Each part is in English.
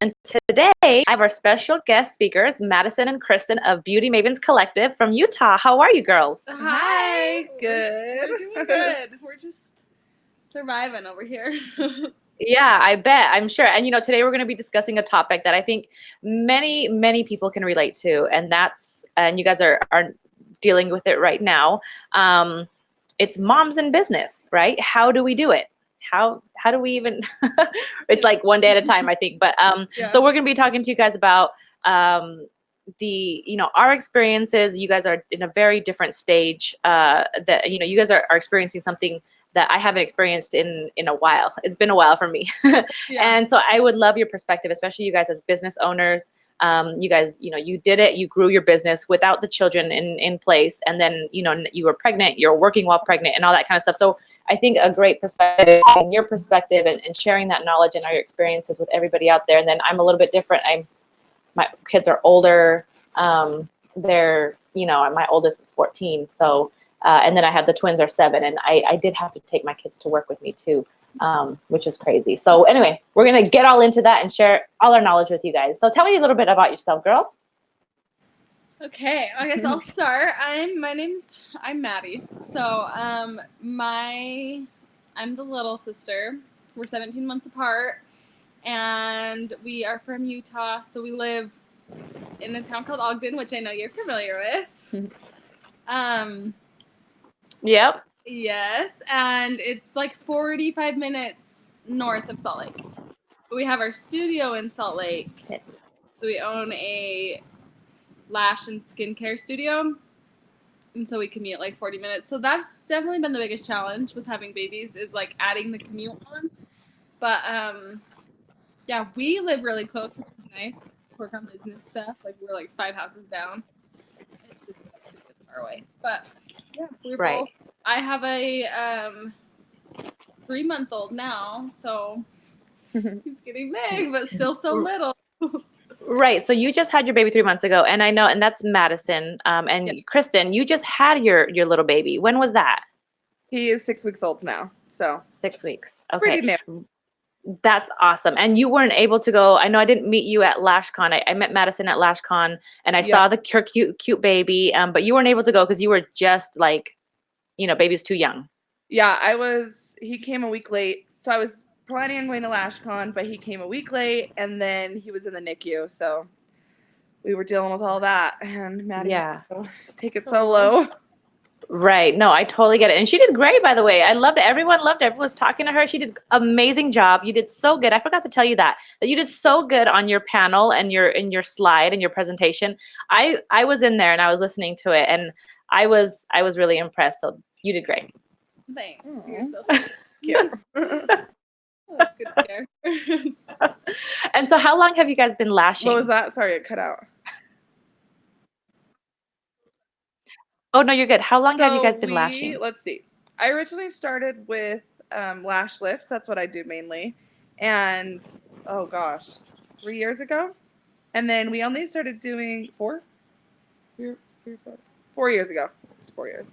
And today I have our special guest speakers, Madison and Kristen of Beauty Mavens Collective from Utah. How are you girls? Hi. Good. We're doing good. We're just surviving over here. Yeah, I bet. I'm sure. And today we're going to be discussing a topic that I think many people can relate to, and you guys are dealing with it right now. It's moms in business, right? How do we do it? How do we even it's like one day at a time, I think. But So we're going to be talking to you guys about our experiences. You guys are in a very different stage that you guys are experiencing something that I haven't experienced in a while. It's been a while for me. And so I would love your perspective, especially you guys as business owners. You guys, you did it, you grew your business without the children in place. And then, you were pregnant, you're working while pregnant and all that kind of stuff. So I think a great perspective and your perspective and sharing that knowledge and our experiences with everybody out there. And then I'm a little bit different. My kids are older. They're, my oldest is 14. So, and then I have the twins are 7, and I did have to take my kids to work with me too, which is crazy. So anyway, we're going to get all into that and share all our knowledge with you guys. So tell me a little bit about yourself, girls. Okay, I guess I'll start. I'm Maddie. So, I'm the little sister. We're 17 months apart, and we are from Utah. So we live in a town called Ogden, which I know you're familiar with. Yep. Yes, and it's like 45 minutes north of Salt Lake. We have our studio in Salt Lake. We own a lash and skincare studio, and so we commute like 40 minutes. So that's definitely been the biggest challenge with having babies, is like adding the commute on. But yeah, we live really close, which is nice. Work on business stuff. Like, we're like 5 houses down. It's just the next 2 minutes of our way. But yeah, we're right. both. I have a 3-month-old now, so he's getting big, but still so little. Right. So you just had your baby 3 months ago, and I know, and that's Madison. And Yep. Kristen, you just had your little baby. When was that? He is 6 weeks old now, so 6 weeks. Okay. pretty new. That's awesome. And you weren't able to go. I know I didn't meet you at LashCon. I met Madison at LashCon, and I saw the cute baby. But you weren't able to go because you were just like, baby's too young. Yeah, he came a week late, so I was planning on going to LashCon, but he came a week late, and then he was in the NICU, so we were dealing with all that, and Maddie had to take it solo. Right. No, I totally get it. And she did great, by the way. I loved it. Everyone loved it. Everyone was talking to her. She did amazing job. You did so good. I forgot to tell you that you did so good on your panel and in your slide and your presentation. I was in there and I was listening to it, and I was really impressed. So you did great. Thanks. You're so sweet. Yeah. That's good to hear. And so how long have you guys been lashing? What was that? Sorry, it cut out. Oh, no, you're good. How long have you guys been lashing? Let's see. I originally started with lash lifts. That's what I do mainly. And, oh gosh, 3 years ago. And then we only started doing 4 years ago. Just 4 years.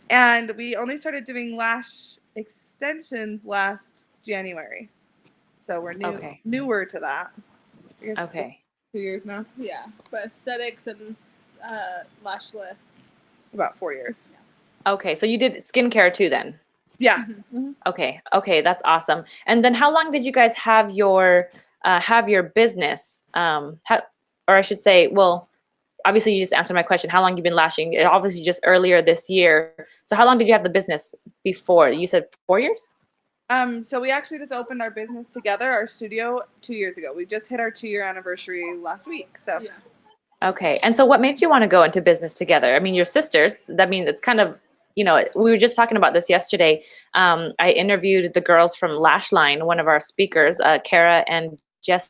And we only started doing lash extensions last January. So we're newer to that. Okay. 2 years now. Yeah, but aesthetics and lash lifts. About 4 years. Yeah. Okay, so you did skincare too then? Yeah. Mm-hmm. Okay, that's awesome. And then how long did you guys have your business? Or I should say, well, obviously you just answered my question. How long you been lashing? Obviously just earlier this year. So how long did you have the business before? You said 4 years? So we actually just opened our business together, our studio, 2 years ago. We just hit our 2-year anniversary last week. So yeah. Okay. And so what made you want to go into business together? I mean, you're sisters. I mean, it's kind of, we were just talking about this yesterday. I interviewed the girls from Lashline, one of our speakers, Kara and Jess,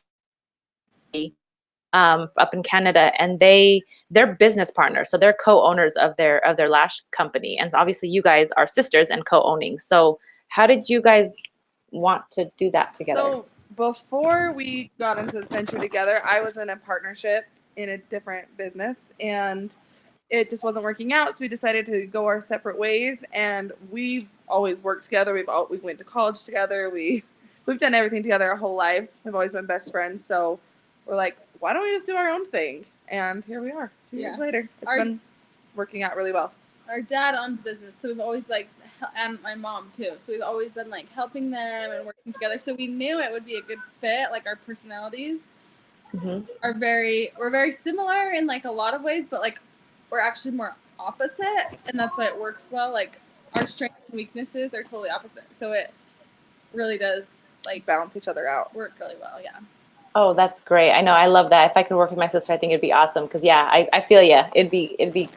up in Canada, and they're business partners. So they're co-owners of their lash company. And so obviously you guys are sisters and co-owning. So how did you guys want to do that together? So before we got into this venture together, I was in a partnership in a different business, and it just wasn't working out. So we decided to go our separate ways, and we've always worked together. We went to college together. We we've done everything together our whole lives. We've always been best friends. So we're like, why don't we just do our own thing? And here we are 2 years later. It's been working out really well. Our dad owns business, so we've always and my mom too. So we've always been helping them and working together. So we knew it would be a good fit. Like our personalities are we're very similar in a lot of ways, but we're actually more opposite, and that's why it works well. Our strengths and weaknesses are totally opposite. So it really does balance each other out. Work really well, yeah. Oh, that's great. I know. I love that. If I could work with my sister, I think it'd be awesome. Cause I feel you. It'd be,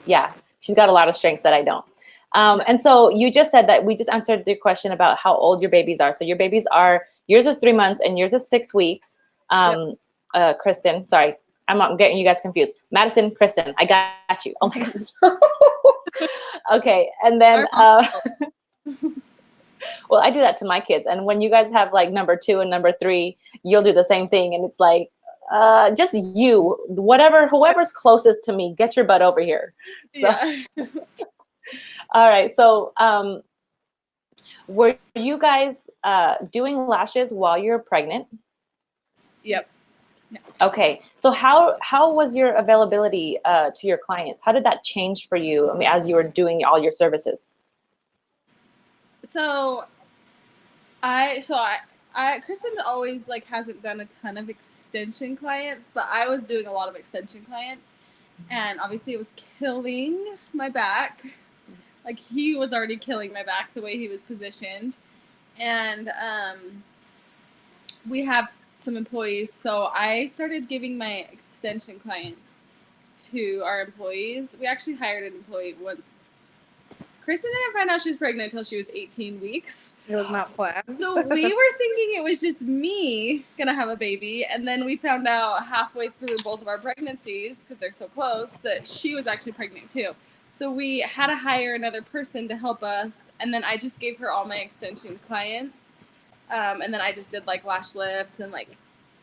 she's got a lot of strengths that I don't. And so you just said that we just answered the question about how old your babies are. So your babies yours is 3 months and yours is 6 weeks. Kristen, sorry, I'm getting you guys confused. Madison, Kristen, I got you. Oh my gosh. Okay. And then, well, I do that to my kids. And when you guys have number 2 and number 3, you'll do the same thing. And it's just whoever's closest to me, get your butt over here. So, yeah. All right. So, were you guys doing lashes while you're pregnant? Yep. Okay. So how was your availability to your clients? How did that change for you? I mean, as you were doing all your services? So Kristen always hasn't done a ton of extension clients, but I was doing a lot of extension clients, and obviously it was killing my back. He was already killing my back the way he was positioned, and we have some employees, so I started giving my extension clients to our employees. We actually hired an employee once. Kristen didn't find out she was pregnant until she was 18 weeks. It was not planned. So we were thinking it was just me gonna have a baby, and then we found out halfway through both of our pregnancies, because they're so close, that she was actually pregnant too. So we had to hire another person to help us, and then I just gave her all my extension clients, and then I just did lash lifts and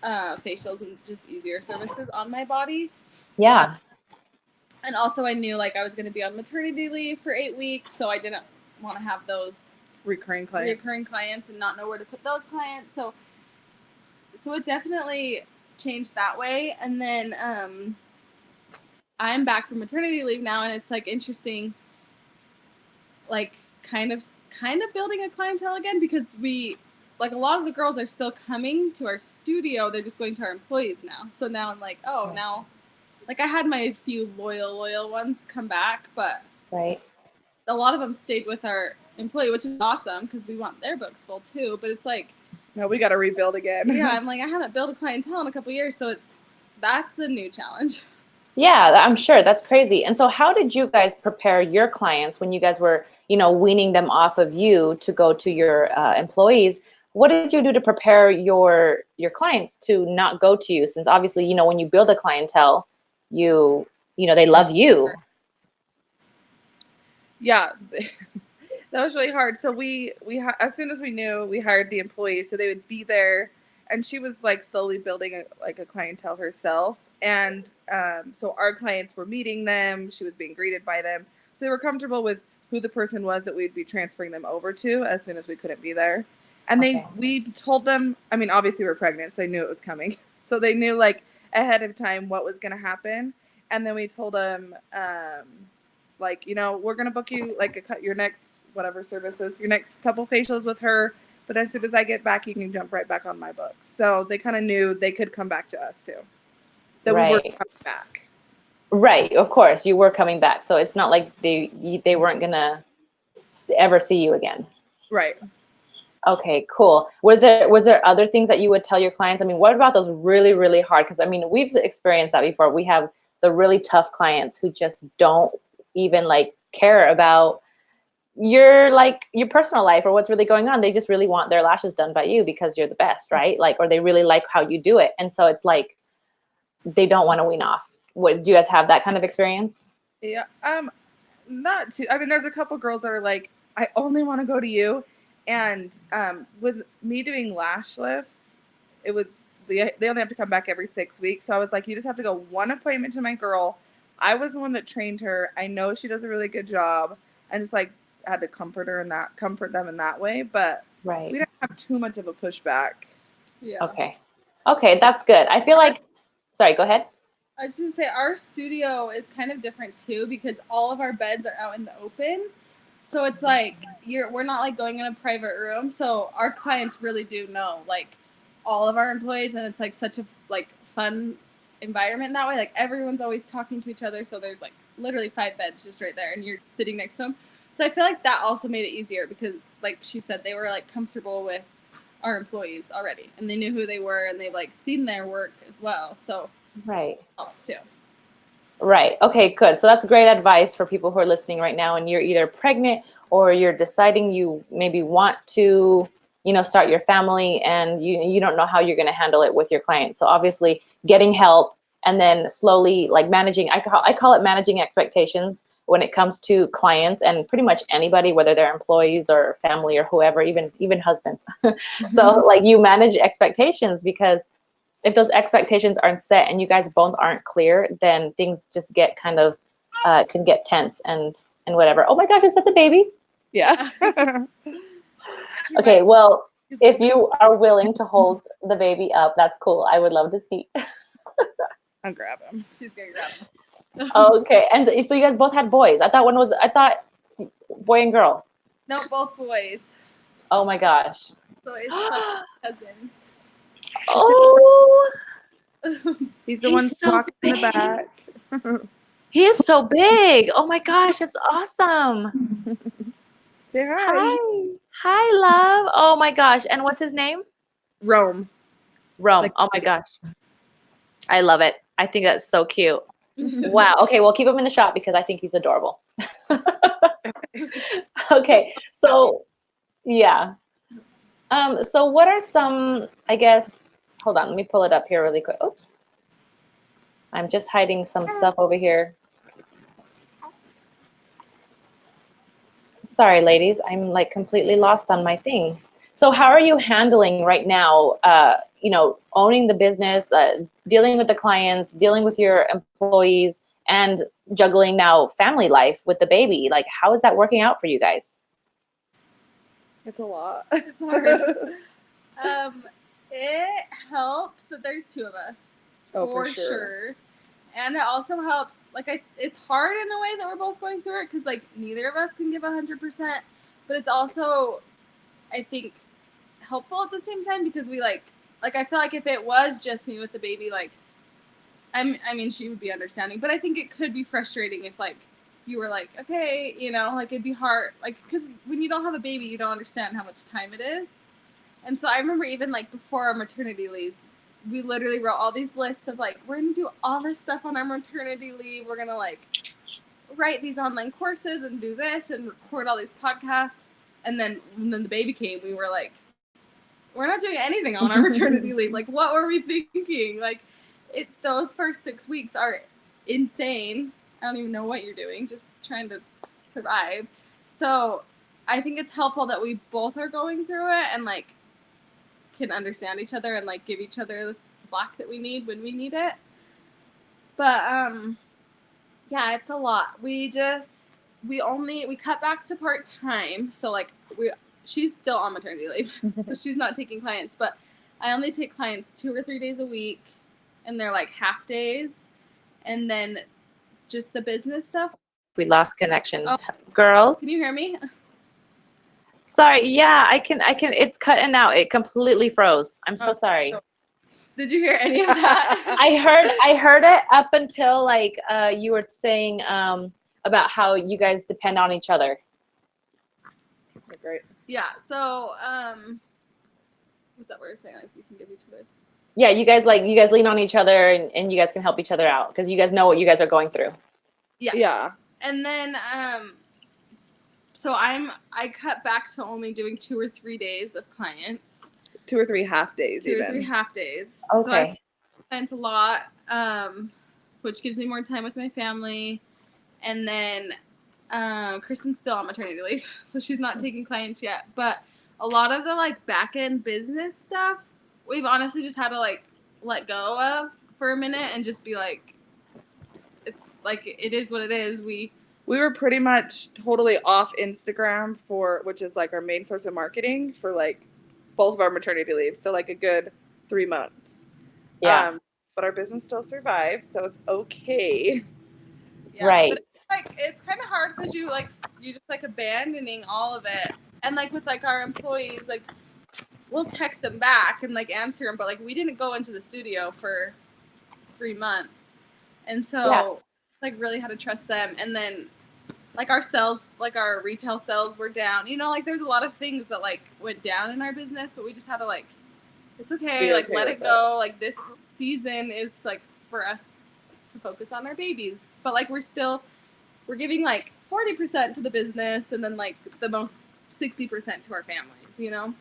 facials and just easier services on my body. Yeah. And also I knew I was going to be on maternity leave for 8 weeks, so I didn't want to have those recurring clients and not know where to put those clients. So it definitely changed that way. And then I'm back from maternity leave now, and it's interesting, kind of building a clientele again, because we a lot of the girls are still coming to our studio. They're just going to our employees now. So now I'm now. I had my few loyal ones come back, but right, a lot of them stayed with our employee, which is awesome because we want their books full too. But it's no, we got to rebuild again. Yeah, I'm I haven't built a clientele in a couple years, so that's a new challenge. Yeah, I'm sure. That's crazy. And so how did you guys prepare your clients when you guys were, weaning them off of you to go to your employees? What did you do to prepare your clients to not go to you? Since obviously, when you build a clientele, they love you. Yeah, that was really hard. So we as soon as we knew, we hired the employees so they would be there, and she was slowly building a clientele herself. And so our clients were meeting them. She was being greeted by them, so they were comfortable with who the person was that we'd be transferring them over to as soon as we couldn't be there. And we told them. I mean, obviously we're pregnant, so they knew it was coming. So they knew ahead of time what was going to happen. And then we told them, we're going to book you your next whatever services, your next couple facials with her. But as soon as I get back, you can jump right back on my books. So they kind of knew they could come back to us too. That we were coming back. Right. Of course, you were coming back. So it's not like they weren't going to ever see you again. Right. Okay, cool. Was there other things that you would tell your clients? I mean, what about those really, really hard? Because I mean, we've experienced that before. We have the really tough clients who just don't even care about your personal life or what's really going on. They just really want their lashes done by you because you're the best, right? Or they really like how you do it. And so it's they don't want to wean off. Do you guys have that kind of experience? Yeah. Not too. I mean, there's a couple girls that are I only want to go to you. And with me doing lash lifts, it was they only have to come back every 6 weeks. So I was you just have to go one appointment to my girl. I was the one that trained her. I know she does a really good job, and it's I had to comfort them in that way. But right, we didn't have too much of a pushback. Yeah. Okay, that's good. I feel like, sorry, go ahead. I was just gonna say our studio is kind of different too because all of our beds are out in the open. So it's like we're not like going in a private room. So our clients really do know like all of our employees, and it's like such a like fun environment that way. Like everyone's always talking to each other. So there's like literally 5 beds just right there, and you're sitting next to them. So I feel like that also made it easier because, like she said, they were like comfortable with our employees already, and they knew who they were, and they've like seen their work as well. So right. helps too. Right. Okay, good. So that's great advice for people who are listening right now and you're either pregnant or you're deciding you maybe want to, start your family and you don't know how you're going to handle it with your clients. So obviously getting help and then slowly like managing, I call it managing expectations when it comes to clients and pretty much anybody, whether they're employees or family or whoever, even husbands. So like you manage expectations because if those expectations aren't set and you guys both aren't clear, then things just get kind of can get tense and whatever. Oh my gosh, is that the baby? Yeah. Okay, well, if you are willing to hold the baby up, that's cool. I would love to see. I'll grab him. She's gonna grab him. Okay, and so you guys both had boys. I thought boy and girl. No, both boys. Oh my gosh. So it's cousins. Oh, He's the one so talking in the big. back. He is so big. Oh my gosh, that's awesome. Say hi. Hi, love. Oh my gosh. And what's his name? Rome. Rome. Oh my gosh. I love it. I think that's so cute. Wow. Okay, well, keep him in the shot because I think he's adorable. Okay, so yeah. So what are some, I guess, hold on, let me pull it up here really quick. Oops. I'm just hiding some stuff over here. Sorry, ladies, I'm like completely lost on my thing. So how are you handling right now, owning the business, dealing with the clients, dealing with your employees, and juggling now family life with the baby? Like, how is that working out for you guys? It's a lot. It's hard. It helps that there's 2 of us. Oh, for sure. And it also helps, like, it's hard in a way that we're both going through it because, like, neither of us can give 100%. But it's also, I think, helpful at the same time because we, like, I feel like if it was just me with the baby, like, I mean, she would be understanding. But I think it could be frustrating if, like, you were like, okay, like, it'd be hard. Like, because when you don't have a baby, you don't understand how much time it is. And so I remember even, like, before our maternity leaves, we literally wrote all these lists of, like, we're going to do all this stuff on our maternity leave. We're going to, like, write these online courses and do this and record all these podcasts. And then when the baby came, we were like, we're not doing anything on our maternity leave. Like, what were we thinking? Like, those first 6 weeks are insane. I don't even know what you're doing, just trying to survive. So I think it's helpful that we both are going through it and, like, can understand each other and, like, give each other the slack that we need when we need it. But yeah, it's a lot. We cut back to part-time, so, like, she's still on maternity leave, so she's not taking clients, but I only take clients 2 or 3 days a week, and they're, like, half days, and then just the business stuff. We lost connection. Oh. Girls? Can you hear me? Sorry, yeah, I can, it's cutting out. It completely froze. I'm so sorry. Did you hear any of that? I heard it up until, like, you were saying about how you guys depend on each other. That's great. Yeah, so, what's that word saying? Like, we can give each other. Yeah, you guys lean on each other and you guys can help each other out because you guys know what you guys are going through. Yeah. Yeah. And then, so I cut back to only doing 2 or 3 days of clients. 2 or 3 half days. 2 or 3 half days. Okay. So I clients a lot, which gives me more time with my family. And then Kristen's still on maternity leave, so she's not taking clients yet. But a lot of the, like, back end business stuff, we've honestly just had to, like, let go of for a minute and just be like, it's like, it is what it is. We were pretty much totally off Instagram which is, like, our main source of marketing for, like, both of our maternity leave. So like a good 3 months. Yeah. But our business still survived, so it's okay. Yeah, right. But it's kind of hard because you just like abandoning all of it, and like with like our employees, like we'll text them back and like answer them, but like we didn't go into the studio for 3 months, and so like really had to trust them. And then like our sales, like our retail sales were down. You know, like there's a lot of things that like went down in our business, but we just had to like, it's okay, like let it go. Like this season is like for us to focus on our babies, but like we're giving like 40% to the business and then like the most 60% to our families, you know?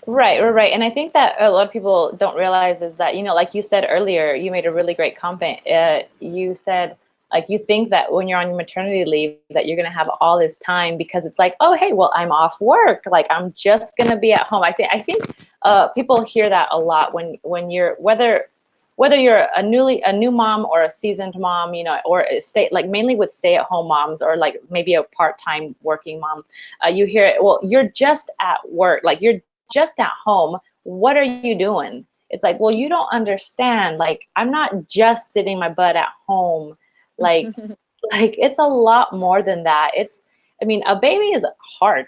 Right. And I think that a lot of people don't realize is that, you know, like you said earlier, you made a really great comment. You said, like, you think that when you're on your maternity leave that you're going to have all this time because it's like, oh, hey, well, I'm off work. Like, I'm just going to be at home. I think people hear that a lot when you're, whether you're a new mom or a seasoned mom, you know, or mainly with stay-at-home moms or like maybe a part-time working mom, you hear it, well, you're just at work, like you're just at home. What are you doing? It's like, well, you don't understand. Like, I'm not just sitting my butt at home. Like, like it's a lot more than that. A baby is hard.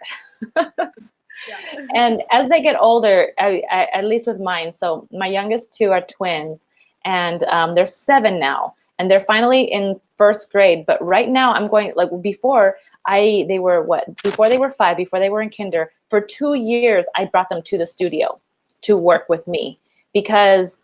And as they get older, at least with mine, so my youngest two are twins, and they're 7 now, and they're finally in first grade. But right now I'm going, like, before they were 5, before they were in kinder, for 2 years, I brought them to the studio to work with me because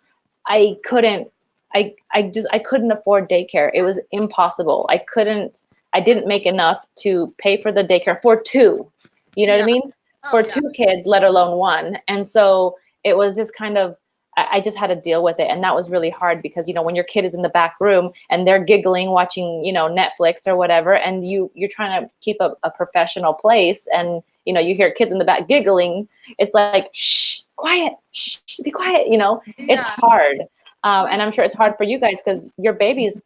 I couldn't afford daycare. It was impossible. I didn't make enough to pay for the daycare for 2, you know what I mean? For 2 kids, let alone 1. And so it was just kind of, I just had to deal with it. And that was really hard because, you know, when your kid is in the back room and they're giggling, watching, you know, Netflix or whatever, and you're trying to keep a professional place, and, you know, you hear kids in the back giggling, it's like, shh, quiet, shh, be quiet, you know, it's hard. And I'm sure it's hard for you guys because your babies,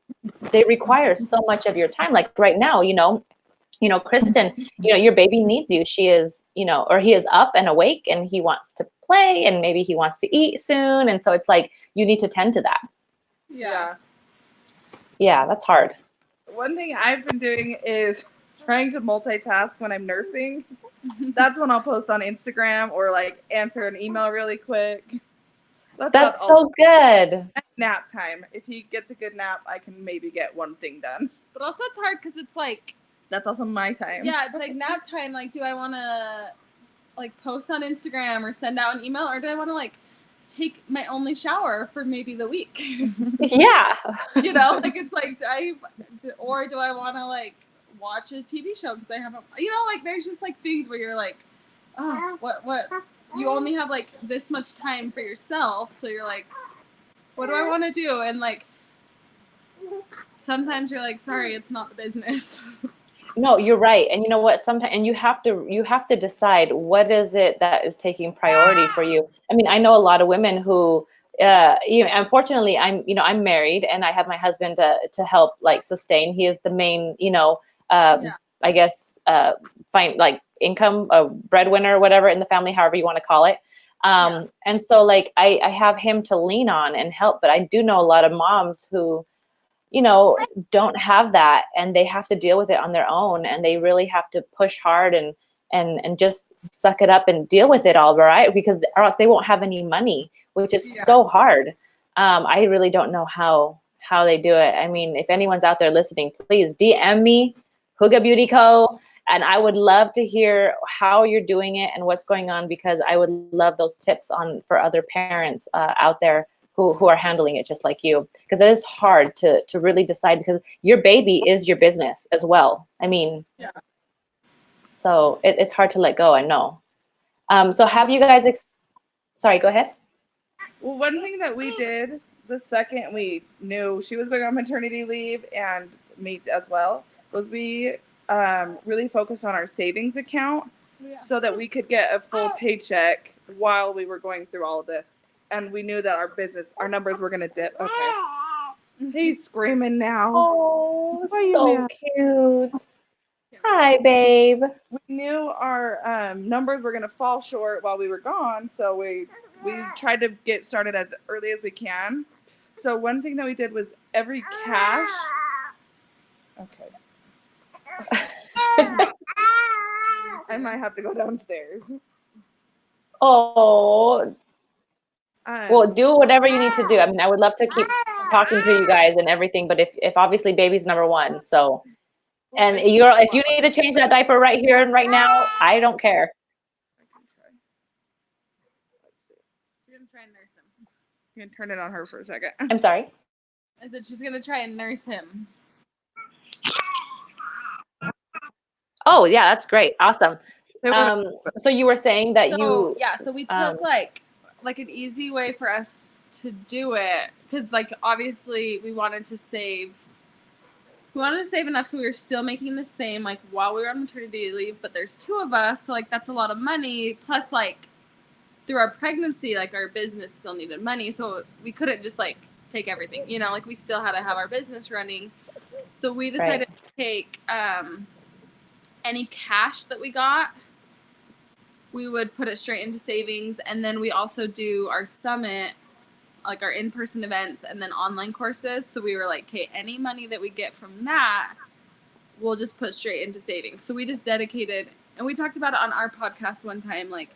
they require so much of your time. Like right now, you know, Kristen, you know, your baby needs you. She is, you know, or he is up and awake and he wants to play and maybe he wants to eat soon. And so it's like, you need to tend to that. Yeah. Yeah, that's hard. One thing I've been doing is trying to multitask when I'm nursing. That's when I'll post on Instagram or like answer an email really quick. That's so good. Nap time. If he gets a good nap, I can maybe get one thing done. But also it's hard because it's like, that's also my time. Yeah, it's like nap time. Like, do I want to like post on Instagram or send out an email, or do I want to like take my only shower for maybe the week? Yeah. You know, like it's like, or do I want to like watch a TV show because I haven't, you know, like there's just like things where you're like, oh, what? You only have like this much time for yourself, so you're like, what do I want to do? And like, sometimes you're like, sorry, it's not the business. No, you're right. And you know what? Sometimes, and you have to decide what is it that is taking priority for you. I mean, I know a lot of women who, you know, unfortunately, I'm married and I have my husband to help like sustain. He is the main, you know, I guess, find like income, breadwinner or whatever in the family, however you want to call it. And so like, I have him to lean on and help, but I do know a lot of moms who, you know, don't have that and they have to deal with it on their own, and they really have to push hard and just suck it up and deal with it all, right? Because or else they won't have any money, which is so hard. I really don't know how they do it. I mean, if anyone's out there listening, please DM me, Hygge Beauty Co. And I would love to hear how you're doing it and what's going on, because I would love those tips for other parents out there who are handling it just like you, because it is hard to really decide, because your baby is your business as well. I mean, so it's hard to let go, I know. So have you guys, sorry, go ahead. Well, one thing that we did the second we knew she was going on maternity leave, and me as well, was we really focused on our savings account so that we could get a full paycheck while we were going through all of this. And we knew that our numbers were going to dip. Okay. He's screaming now. Oh, so cute. Hi, babe. We knew our numbers were going to fall short while we were gone, so we tried to get started as early as we can. So one thing that we did was every cash. Okay. I might have to go downstairs. Oh. Well, do whatever you need to do. I mean, I would love to keep talking to you guys and everything, but if obviously baby's number one, so. And if you need to change that diaper right here and right now, I don't care. She's gonna try and nurse him. You can turn it on her for a second. I'm sorry. I said she's gonna try and nurse him. Oh yeah, that's great. Awesome. So you were saying that so we took like an easy way for us to do it, because like obviously we wanted to save enough so we were still making the same like while we were on maternity leave, but there's 2 of us, so like that's a lot of money, plus like through our pregnancy like our business still needed money, so we couldn't just like take everything, you know, like we still had to have our business running. So we decided to take any cash that we got, we would put it straight into savings, and then we also do our summit, like our in-person events and then online courses. So we were like, okay, any money that we get from that, we'll just put straight into savings. So we just dedicated, and we talked about it on our podcast one time, like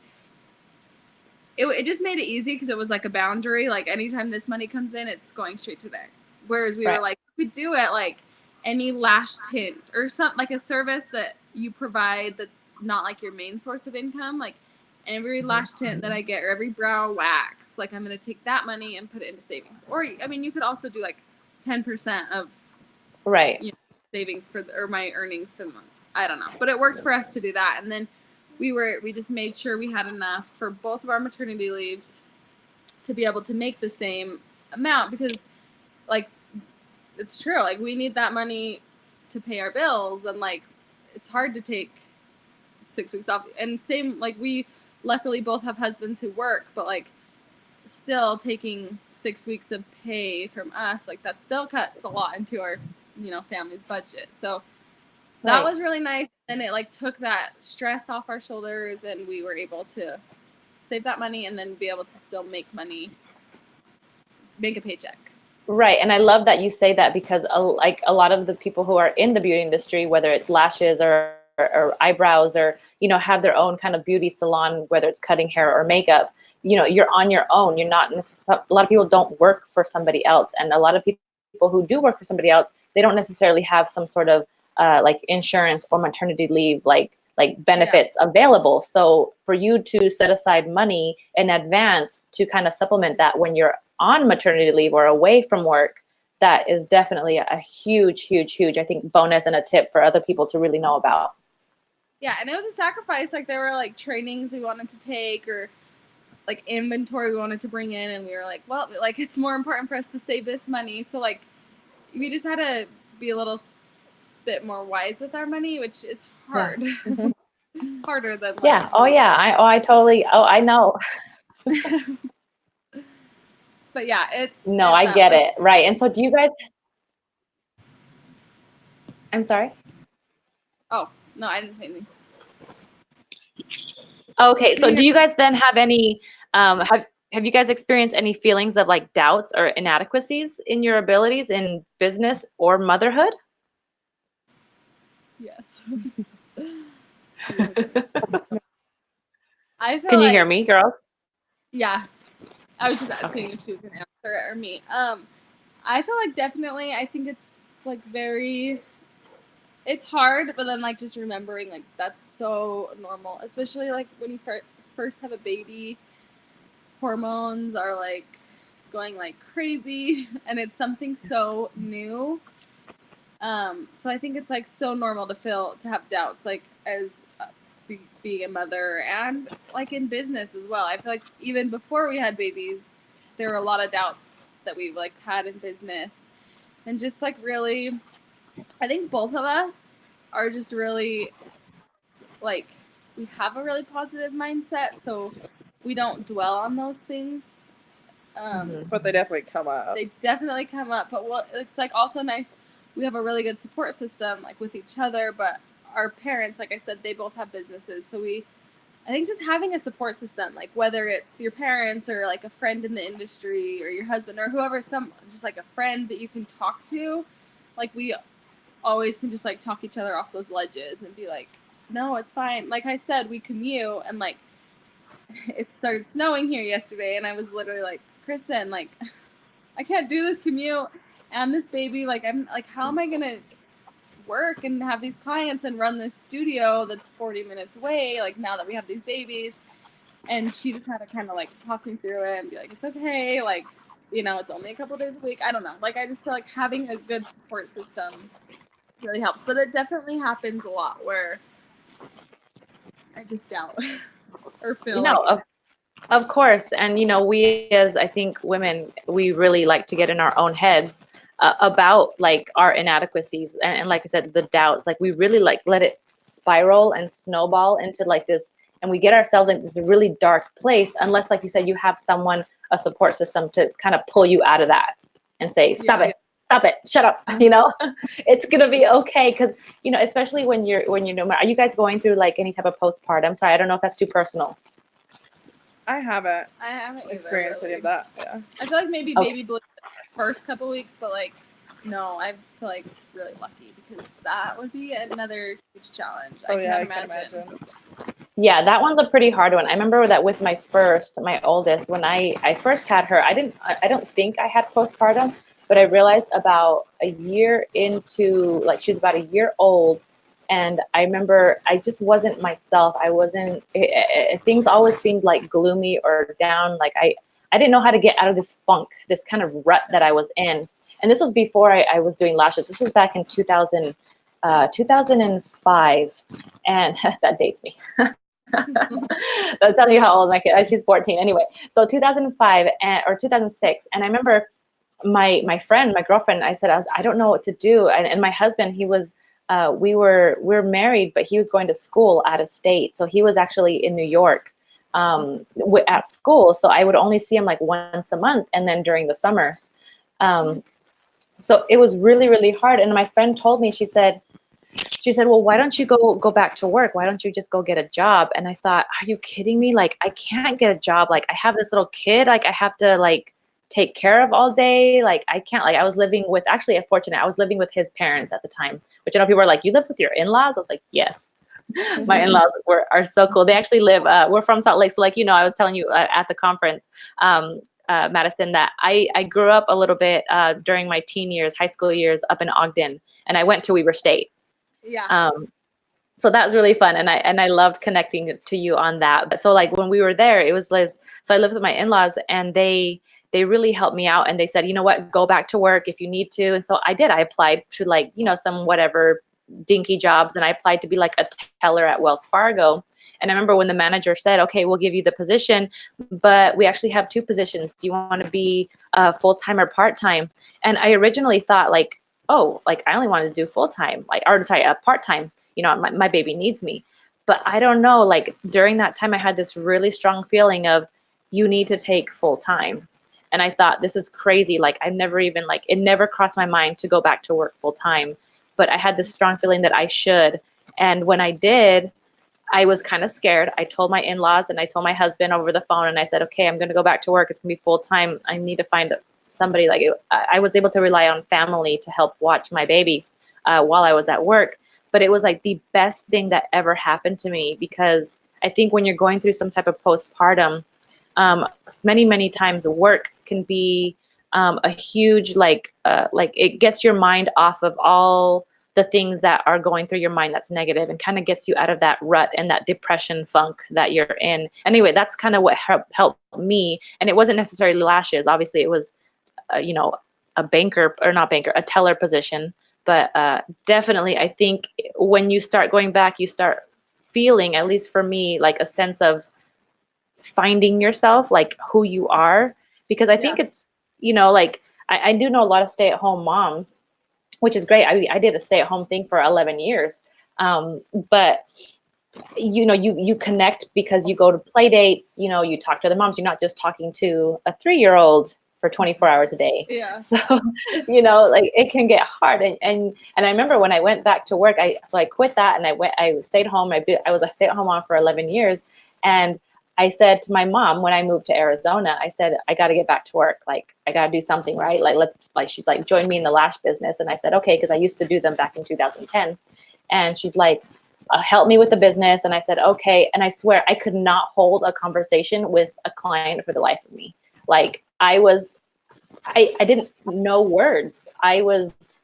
it just made it easy because it was like a boundary. Like anytime this money comes in, it's going straight to there. Whereas we were like, we do it like any lash tint or something, like a service that you provide that's not like your main source of income, like every lash tint that I get or every brow wax, like I'm going to take that money and put it into savings. Or, I mean, you could also do like 10% of savings or my earnings for the month. I don't know. But it worked for us to do that. And then we just made sure we had enough for both of our maternity leaves to be able to make the same amount, because like it's true. Like we need that money to pay our bills, and like it's hard to take 6 weeks off. And same, like we luckily both have husbands who work, but like still taking 6 weeks of pay from us, like that still cuts a lot into our, you know, family's budget. So that was really nice. And it like took that stress off our shoulders, and we were able to save that money and then be able to still make money, make a paycheck. Right. And I love that you say that, because like a lot of the people who are in the beauty industry, whether it's lashes or eyebrows, or, you know, have their own kind of beauty salon, whether it's cutting hair or makeup, you know, you're on your own. You're not necessarily, a lot of people don't work for somebody else. And a lot of people who do work for somebody else, they don't necessarily have some sort of like insurance or maternity leave, like benefits available. So for you to set aside money in advance to kind of supplement that when you're on maternity leave or away from work, that is definitely a huge, I think, bonus and a tip for other people to really know about. Yeah, and it was a sacrifice. Like there were like trainings we wanted to take, or like inventory we wanted to bring in, and we were like, well, like it's more important for us to save this money. So like we just had to be a little bit more wise with our money, which is hard. Harder than like, I know. But yeah, it's I get it. Right. And so do you guys, I'm sorry. Oh, no, I didn't say anything. Okay. So do you guys then have any, have you guys experienced any feelings of like doubts or inadequacies in your abilities in business or motherhood? Yes. Can you hear me, girls? Yeah. I was just asking if she was going to answer it or me. I feel like definitely, I think it's like it's hard, but then like just remembering like that's so normal, especially like when you first have a baby, hormones are like going like crazy, and it's something so new. So I think it's like so normal to have doubts, like as being a mother and like in business as well. I feel like even before we had babies, there were a lot of doubts that we like had in business, and just like really, I think both of us are just really like, we have a really positive mindset, so we don't dwell on those things. But they definitely come up. But it's like also nice. We have a really good support system like with each other, but our parents, like I said, they both have businesses. So I think just having a support system, like whether it's your parents or like a friend in the industry or your husband or whoever, just like a friend that you can talk to, like we always can just like talk each other off those ledges and be like, no, it's fine. Like I said, we commute, and like it started snowing here yesterday, and I was literally like, Kristen, like I can't do this commute and this baby. Like I'm like, how am I gonna work and have these clients and run this studio that's 40 minutes away, like now that we have these babies? And she just had to kind of like talk me through it and be like, it's okay, like, you know, it's only a couple days a week. I don't know, like I just feel like having a good support system really helps. But it definitely happens a lot where I just doubt or feel Of course. And, we as, I think, women, we really like to get in our own heads about like our inadequacies. And like I said, the doubts, like we really like let it spiral and snowball into like this, and we get ourselves in this really dark place unless, like you said, you have someone, a support system to kind of pull you out of that and say, stop it, shut up. It's going to be okay. Cause especially when you're are you guys going through like any type of postpartum? Sorry, I don't know if that's too personal. I haven't either, experienced really. any of that. Yeah. I feel like maybe baby blue the first couple weeks, but like, no, I feel like really lucky because that would be another huge challenge. I can imagine. Yeah, that one's a pretty hard one. I remember that with my oldest, when I first had her, I don't think I had postpartum, but I realized about a year into, like she was about a year old. And I remember I just wasn't myself. Things always seemed like gloomy or down. Like I didn't know how to get out of this funk, this kind of rut that I was in. And this was before I was doing lashes. This was back in 2005. And that dates me. That tells you how old my kid is. She's 14 anyway. So 2005 or 2006. And I remember my friend, my girlfriend, I said, I don't know what to do. And my husband, he was, we're married, but he was going to school out of state. So he was actually in New York at school. So I would only see him like once a month and then during the summers. So it was really, really hard. And my friend told me, she said, well, why don't you go back to work? Why don't you just go get a job? And I thought, are you kidding me? Like, I can't get a job. Like I have this little kid, like I have to like take care of all day. Like I can't, like I was living with, actually unfortunate, I was living with his parents at the time, which I know people are like, you live with your in-laws? I was like, yes. My in-laws are so cool. They actually live, we're from Salt Lake. So like, I was telling you at the conference, Madison, that I grew up a little bit during my teen years, high school years up in Ogden, and I went to Weber State. Yeah. So that was really fun. And I loved connecting to you on that. But so like when we were there, it was Liz. So I lived with my in-laws and they really helped me out. And they said, you know what, go back to work if you need to. And so I did. I applied to like, some whatever dinky jobs. And I applied to be like a teller at Wells Fargo. And I remember when the manager said, okay, we'll give you the position, but we actually have two positions. Do you want to be full-time or part-time? And I originally thought like, oh, like I only wanted to do full-time, part-time, my baby needs me. But I don't know, like during that time, I had this really strong feeling of you need to take full-time. And I thought, this is crazy. Like I've never even it never crossed my mind to go back to work full-time, but I had this strong feeling that I should. And when I did, I was kind of scared. I told my in-laws and I told my husband over the phone and I said, okay, I'm going to go back to work. It's going to be full-time. I need to find somebody. Like I was able to rely on family to help watch my baby while I was at work. But it was like the best thing that ever happened to me, because I think when you're going through some type of postpartum, many, many times work can be a huge, like it gets your mind off of all the things that are going through your mind that's negative and kind of gets you out of that rut and that depression funk that you're in. Anyway, that's kind of what helped me. And it wasn't necessarily lashes. Obviously, it was, a teller position. But definitely, I think when you start going back, you start feeling, at least for me, like a sense of finding yourself, like who you are. Because I think it's, like I do know a lot of stay-at-home moms, which is great. I did a stay-at-home thing for 11 years. But, you connect because you go to play dates, you talk to the moms. You're not just talking to a 3-year-old, for 24 hours a day. Yeah. So, you know, like it can get hard. And I remember when I went back to work, I quit that and I stayed home. I was a stay-at-home mom for 11 years. And I said to my mom, when I moved to Arizona, I said, I got to get back to work. Like, I got to do something, right? She's like, join me in the lash business. And I said, okay, because I used to do them back in 2010. And she's like, help me with the business. And I said, okay. And I swear I could not hold a conversation with a client for the life of me. Like I didn't know words. I was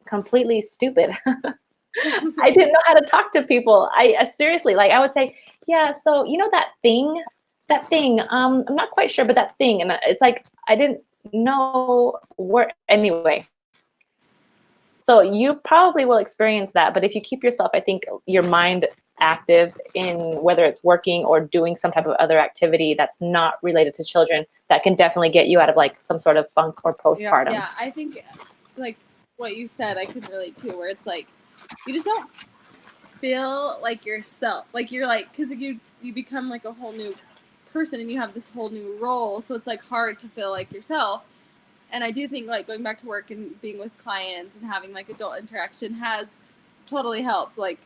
completely stupid. I didn't know how to talk to people. I seriously, like I would say, yeah, so you know that thing, I'm not quite sure, but that thing. And it's like, I didn't know where, anyway. So you probably will experience that. But if you keep yourself, I think your mind active in whether it's working or doing some type of other activity that's not related to children, that can definitely get you out of like some sort of funk or postpartum. Yeah, I think like what you said, I could relate to, where it's like, you just don't feel like yourself. Like you're like, because you become like a whole new person and you have this whole new role. So it's like hard to feel like yourself. And I do think like going back to work and being with clients and having like adult interaction has totally helped. Like,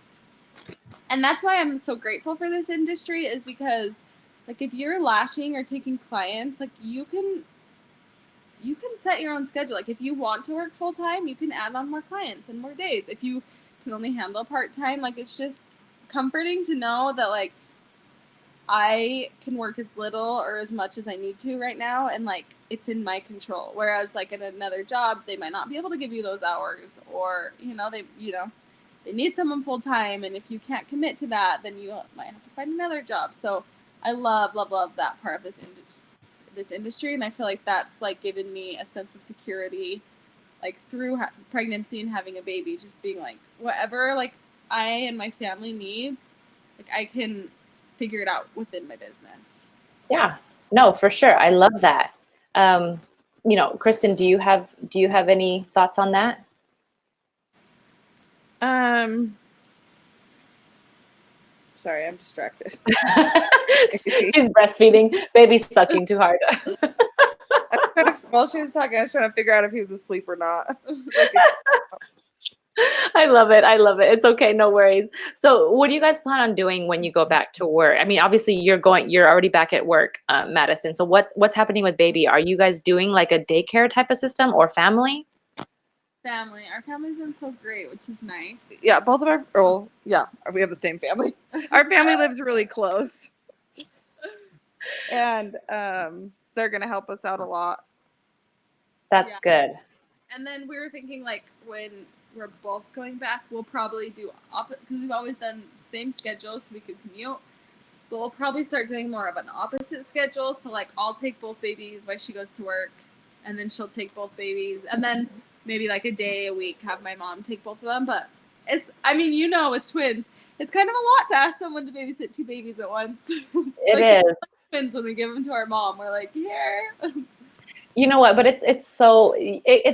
and that's why I'm so grateful for this industry, is because like if you're lashing or taking clients, like you can set your own schedule. Like if you want to work full time, you can add on more clients and more days. If you can only handle part time, like it's just comforting to know that like I can work as little or as much as I need to right now, and like it's in my control. Whereas like at another job, they might not be able to give you those hours, or they need someone full time, and if you can't commit to that, then you might have to find another job. So I love that part of this industry, and I feel like that's like given me a sense of security, like through pregnancy and having a baby, just being like whatever like I and my family needs, like I can figure it out within my business. Yeah, no, for sure. I love that. Kristen, do you have any thoughts on that? Sorry, I'm distracted. She's breastfeeding. Baby's sucking too hard. While she was talking, I was trying to figure out if he was asleep or not. I love it. It's okay. No worries. So what do you guys plan on doing when you go back to work? I mean, obviously you're already back at work, Madison. So what's happening with baby? Are you guys doing like a daycare type of system or family? Family. Our family's been so great, which is nice. Yeah, both of we have the same family. Our family lives really close. And they're going to help us out a lot. That's good. And then we were thinking like when we're both going back, we'll probably do because we've always done same schedule so we could commute. But we'll probably start doing more of an opposite schedule. So like I'll take both babies while she goes to work, and then she'll take both babies, and then maybe like a day a week have my mom take both of them. But with twins, it's kind of a lot to ask someone to babysit two babies at once. It is. Twins, when we give them to our mom, we're like, here. You know what? But it's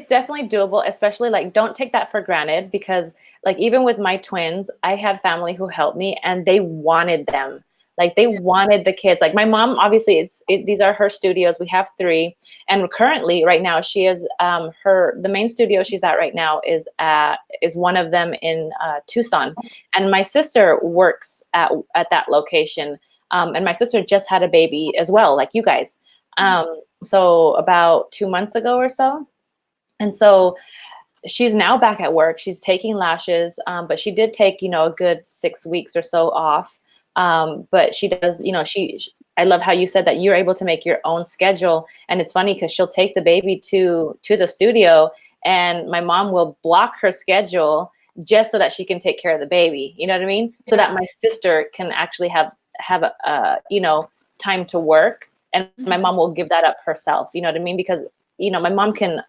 definitely doable, especially like don't take that for granted, because like even with my twins, I had family who helped me and they wanted them. Like they wanted the kids. Like my mom, obviously these are her studios. We have 3. And currently right now she is the main studio she's at right now is one of them in Tucson. And my sister works at that location. And my sister just had a baby as well, like you guys. So about 2 months ago or so. And so she's now back at work. She's taking lashes, but she did take, a good 6 weeks or so off. But she does, I love how you said that you're able to make your own schedule. And it's funny because she'll take the baby to the studio, and my mom will block her schedule just so that she can take care of the baby. You know what I mean? So that my sister can actually have time to work. And my mom will give that up herself, you know what I mean? Because, my mom can,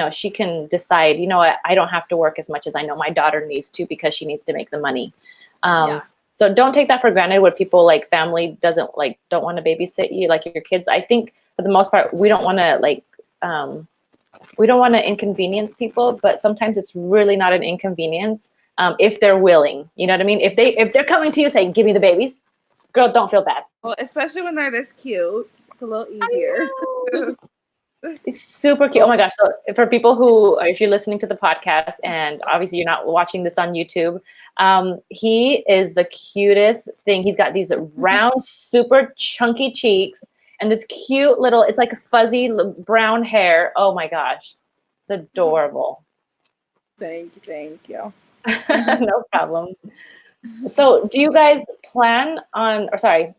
she can decide, I don't have to work as much as I know my daughter needs to, because she needs to make the money. So don't take that for granted when people like family don't want to babysit you, like your kids. I think for the most part, we don't want to inconvenience people, but sometimes it's really not an inconvenience if they're willing, you know what I mean? If they're coming to you saying, give me the babies, girl, don't feel bad. Well, especially when they're this cute. It's a little easier. It's super cute. Oh my gosh. So for people who, if you're listening to the podcast and obviously you're not watching this on YouTube, he is the cutest thing. He's got these round, super chunky cheeks and this cute little, it's like fuzzy brown hair. Oh my gosh. It's adorable. Thank you. No problem. So do you guys plan on, or sorry,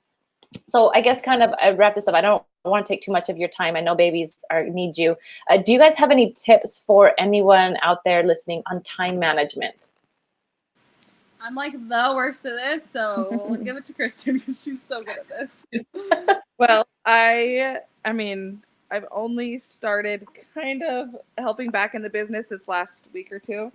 so I guess kind of I wrap this up. I don't want to take too much of your time. I know babies need you. Do you guys have any tips for anyone out there listening on time management? I'm like the worst at this, so we'll give it to Kristen because she's so good at this. Well, I mean, I've only started kind of helping back in the business this last week or two.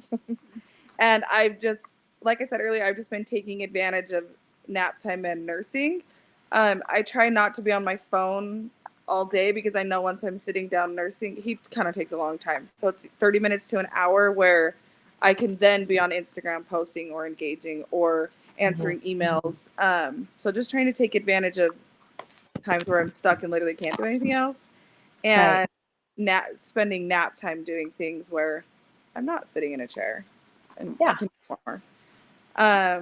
And I've just, like I said earlier, I've just been taking advantage of nap time and nursing. I try not to be on my phone all day because I know once I'm sitting down nursing, he kind of takes a long time. So it's 30 minutes to an hour where I can then be on Instagram posting or engaging or answering emails. So just trying to take advantage of times where I'm stuck and literally can't do anything else. And spending nap time doing things where I'm not sitting in a chair. And I can do more. I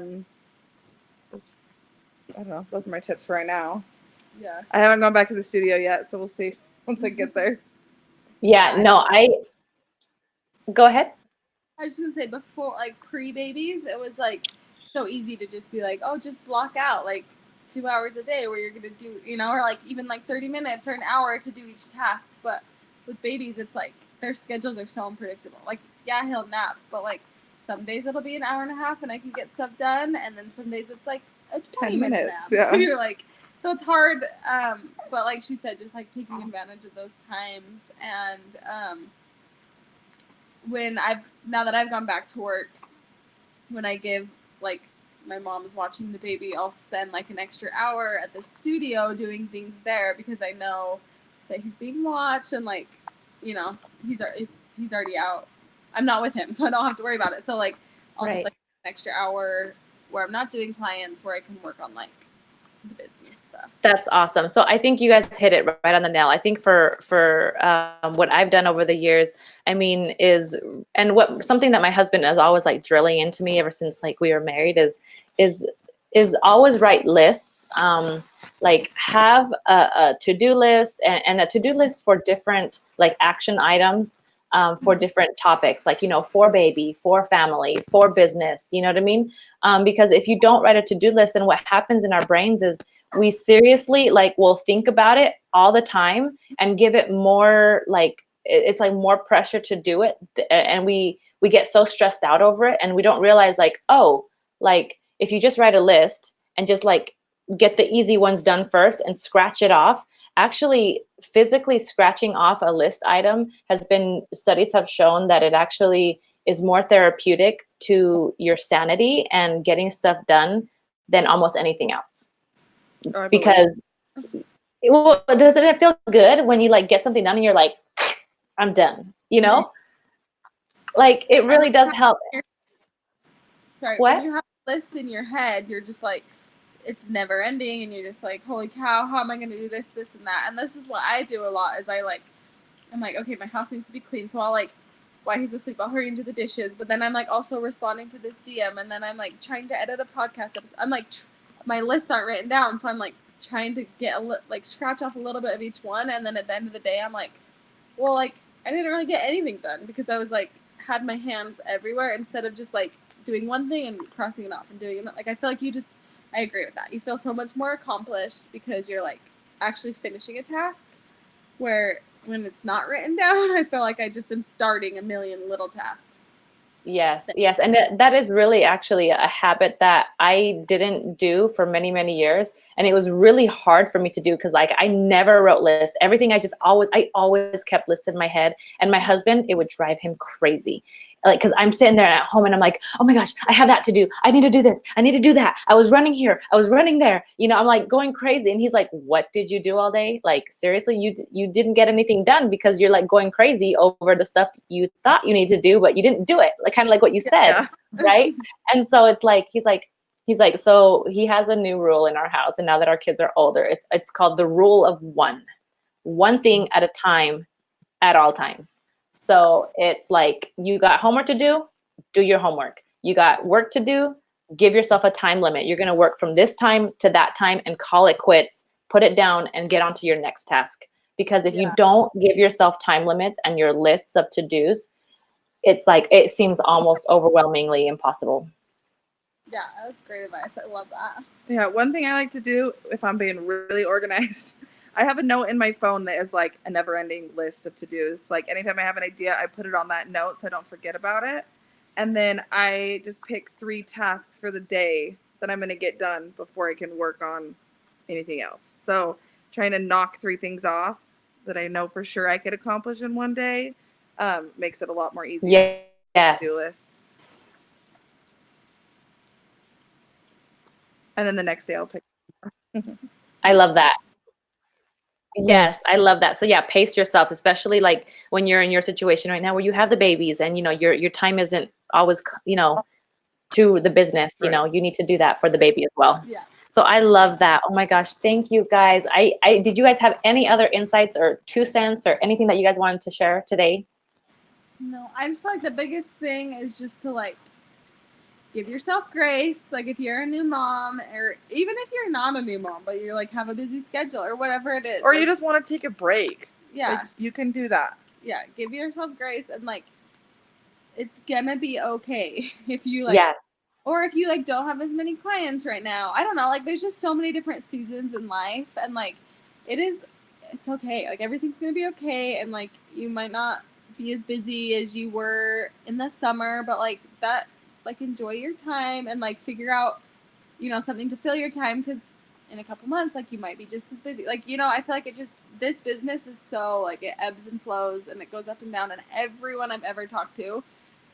don't know. Those are my tips for right now. Yeah. I haven't gone back to the studio yet, so we'll see once I get there. Yeah, no, go ahead. I was just gonna say before, like pre-babies, it was like so easy to just be like, oh, just block out like 2 hours a day where you're gonna do, or like even like 30 minutes or an hour to do each task. But with babies, it's like their schedules are so unpredictable. Like, yeah, he'll nap, but like some days it'll be an hour and a half and I can get stuff done, and then some days it's like a 20-minute nap. Yeah. So you're like, so it's hard. But like she said, just like taking advantage of those times. And now that I've gone back to work, when I give like my mom's watching the baby, I'll spend like an extra hour at the studio doing things there because I know that he's being watched and like, he's already out. I'm not with him, so I don't have to worry about it. So like, I'll just like an extra hour where I'm not doing clients, where I can work on like the business stuff. That's awesome. So I think you guys hit it right on the nail. I think for what I've done over the years, I mean, something that my husband is always like drilling into me ever since like we were married is always write lists. Like have a to-do list and a to-do list for different like action items. For different topics, like, for baby, for family, for business, you know what I mean? Because if you don't write a to-do list, then what happens in our brains is we seriously will think about it all the time and give it more it's like more pressure to do it. And we get so stressed out over it and we don't realize if you just write a list and just get the easy ones done first and scratch it off, actually physically scratching off a list item studies have shown that it actually is more therapeutic to your sanity and getting stuff done than almost anything else. Because doesn't it feel good when you get something done and you're like, I'm done, Like it really does help. Sorry, what? When you have a list in your head, you're just like, it's never ending and you're just like, holy cow, how am I going to do this, this, and that? And this is what I do a lot is I'm like, okay, my house needs to be clean. So I'll while he's asleep, I'll hurry into the dishes. But then I'm also responding to this DM. And then I'm trying to edit a podcast episode. I'm my lists aren't written down. So I'm trying to get scratch off a little bit of each one. And then at the end of the day, I'm well, I didn't really get anything done because I was had my hands everywhere instead of just doing one thing and crossing it off and doing it. I feel I agree with that. You feel so much more accomplished because you're actually finishing a task, where when it's not written down, I feel like I just am starting a million little tasks. Yes. And that is really actually a habit that I didn't do for many, many years. And it was really hard for me to do because I never wrote lists. Everything I always kept lists in my head. And my husband, it would drive him crazy. Because I'm sitting there at home and I'm like, oh my gosh, I have that to do. I need to do this. I need to do that. I was running here. I was running there. I'm going crazy. And he's like, what did you do all day? Seriously, you didn't get anything done because you're going crazy over the stuff you thought you need to do, but you didn't do it. Kind of like what you said, right? And so it's he's like, so he has a new rule in our house. And now that our kids are older, it's called the rule of one thing at a time. at all times. So it's like, you got homework to do your homework. You got work to do, give yourself a time limit. You're going to work from this time to that time and call it quits, put it down and get on to your next task. Because if you don't give yourself time limits and your lists of to-dos, it's like, it seems almost overwhelmingly impossible. Yeah, that's great advice. I love that. Yeah, one thing I like to do if I'm being really organized, I have a note in my phone that is like a never-ending list of to-dos. Like anytime I have an idea, I put it on that note so I don't forget about it. And then I just pick 3 tasks for the day that I'm going to get done before I can work on anything else. So trying to knock 3 things off that I know for sure I could accomplish in one day makes it a lot more easy. Yes. To do lists. And then the next day I'll pick. I love that. Yes, I love that. So yeah, pace yourself, especially like when you're in your situation right now where you have the babies and, you know, your time isn't always, you know, to the business, you know, you need to do that for the baby as well. Yeah. So I love that. Oh my gosh. Thank you guys. I did you guys have any other insights or 2 cents or anything that you guys wanted to share today? No, I just feel like the biggest thing is just to like give yourself grace. Like if you're a new mom, or even if you're not a new mom, but you're like have a busy schedule or whatever it is. Or like, you just want to take a break. Yeah. Like, you can do that. Yeah. Give yourself grace and like it's gonna be okay if you like Yes. or if you like don't have as many clients right now. I don't know. Like there's just so many different seasons in life and like it's okay. Like everything's gonna be okay and like you might not be as busy as you were in the summer, but like that, like enjoy your time and like figure out, you know, something to fill your time because in a couple months, like you might be just as busy. Like, you know, I feel like this business is so like it ebbs and flows and it goes up and down and everyone I've ever talked to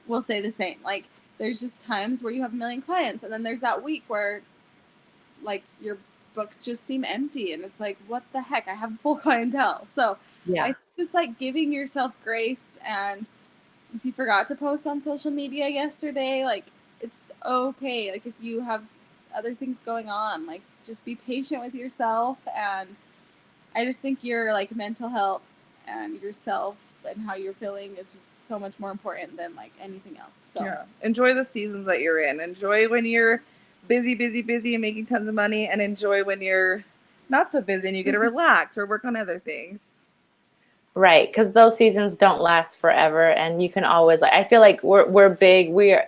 will say the same. Like there's just times where you have a million clients and then there's that week where like your books just seem empty and it's like, what the heck? I have a full clientele. So Yeah. I just like giving yourself grace and if you forgot to post on social media yesterday, like it's okay. Like if you have other things going on, like just be patient with yourself. And I just think your like mental health and yourself and how you're feeling is just so much more important than like anything else. So yeah, enjoy the seasons that you're in. Enjoy when you're busy and making tons of money, and enjoy when you're not so busy and you get to relax or work on other things. Right, because those seasons don't last forever, and you can always. I feel like we're big. We are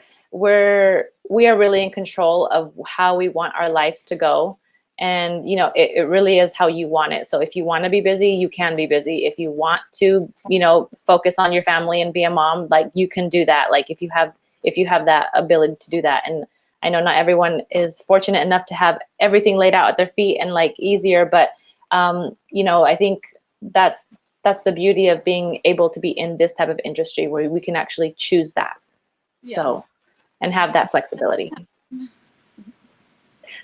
really in control of how we want our lives to go, and you know it really is how you want it. So if you want to be busy, you can be busy. If you want to, you know, focus on your family and be a mom, like you can do that. Like if you have that ability to do that, and I know not everyone is fortunate enough to have everything laid out at their feet and like easier, but you know, I think that's the beauty of being able to be in this type of industry where we can actually choose that. Yes. So, and have that flexibility.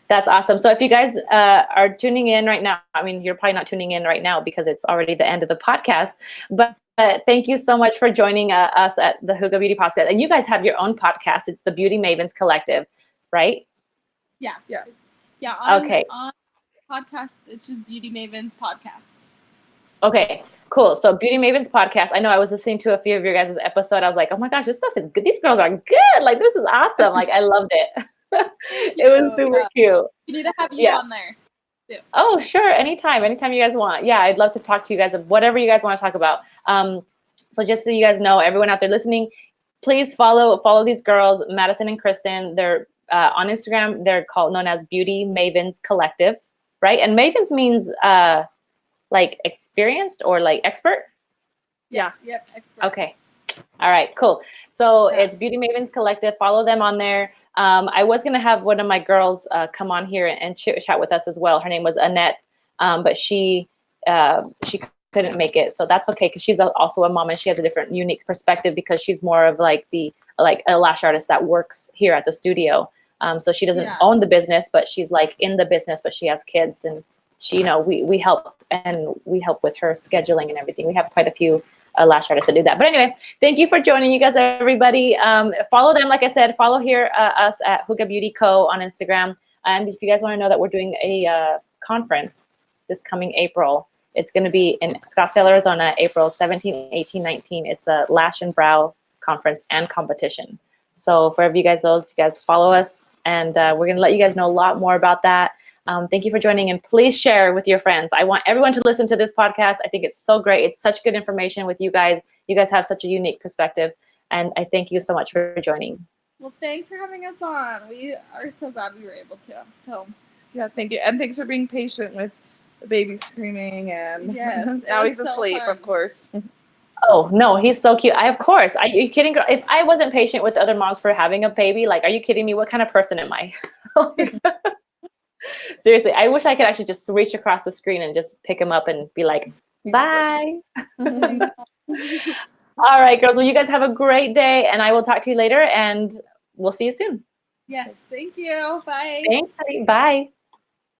That's awesome. So if you guys are tuning in right now, I mean, you're probably not tuning in right now because it's already the end of the podcast, but thank you so much for joining us at the Hygge Beauty Podcast. And you guys have your own podcast. It's the Beauty Mavens Collective, right? Yeah. Yeah. Yeah. Okay. On podcast, it's just Beauty Mavens Podcast. Okay. Cool. So Beauty Mavens Podcast. I know I was listening to a few of your guys' episode. I was like, oh my gosh, this stuff is good. These girls are good. Like, this is awesome. Like, I loved it. It was super cute. We need to have you on there too. Oh, sure. Anytime you guys want. Yeah, I'd love to talk to you guys of whatever you guys want to talk about. So just so you guys know, everyone out there listening, please follow these girls, Madison and Kristen. They're on Instagram. They're known as Beauty Mavens Collective, right? And Mavens means like experienced or like expert? Yeah. Yep. Expert. Okay. All right, cool. So it's Beauty Mavens Collective. Follow them on there. I was going to have one of my girls come on here and chat with us as well. Her name was Annette, but she couldn't make it. So that's okay because she's also a mom and she has a different unique perspective because she's more of like a lash artist that works here at the studio. So she doesn't own the business, but she's like in the business, but she has kids and she, you know, we help with her scheduling and everything. We have quite a few lash artists that do that. But anyway, thank you for joining you guys, everybody. Follow them, like I said, follow here us at Hygge Beauty Co. on Instagram. And if you guys want to know that we're doing a conference this coming April, It's going to be in Scottsdale, Arizona, April 17, 18, 19. It's a lash and brow conference and competition. So for you guys follow us, and we're going to let you guys know a lot more about that. Thank you for joining, and please share with your friends. I want everyone to listen to this podcast. I think it's so great. It's such good information with you guys. You guys have such a unique perspective, and I thank you so much for joining. Well, thanks for having us on. We are so glad we were able to. So yeah, thank you, and thanks for being patient with the baby screaming, and yes, now he's so asleep, fun. of course. Oh no, he's so cute. Of course. Are you kidding, girl? If I wasn't patient with other moms for having a baby, like, are you kidding me? What kind of person am I? Seriously, I wish I could actually just reach across the screen and just pick him up and be like, bye. All right, girls. Well, you guys have a great day, and I will talk to you later, and we'll see you soon. Yes, thank you. Bye. Thanks, honey. Bye.